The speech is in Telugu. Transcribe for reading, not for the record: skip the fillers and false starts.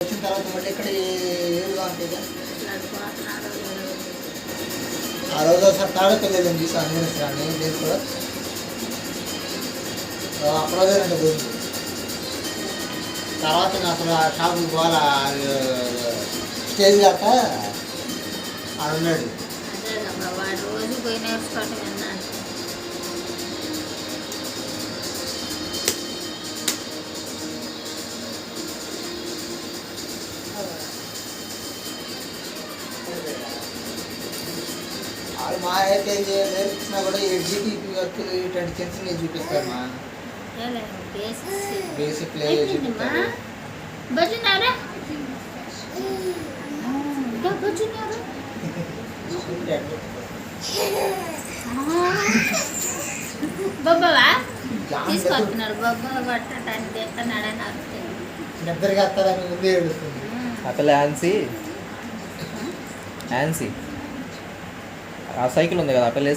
వచ్చిన తర్వాత మళ్ళీ ఇక్కడ ఏరుగా ఉంటుంది. ఆ రోజు ఒకసారి తాడపిల్లేదండి అందించడాన్ని దీంట్లో అప్పుడే రెండు పోయింది. తర్వాత అసలు ఆ షాపుకి పోవాలా స్టేజ్ కాక ఆడ ఉన్నాడు. వాడు రోజు పోయి నేర్చుకోవటం విన్నాను. వాళ్ళు మా అయితే నేర్పించినా కూడా ఈ జీటీపీ వర్క్లు ఇటువంటి చిన్న చిన్నవి చూపిస్తారు. మా బేసిక్ చూపిస్తారు. బజున్నారా బజున్నారు బొబ్బవా తీసుకొస్తున్నారు. బొబ్బలు పట్టడానికి తెస్తున్నాడని అర్థం. నిద్రగా వస్తారని ముందే ఏడుస్తుంది. ఆ పిల్ల యాన్సీ ఆ సైకిల్ ఉంది కదా ఆ పిల్ల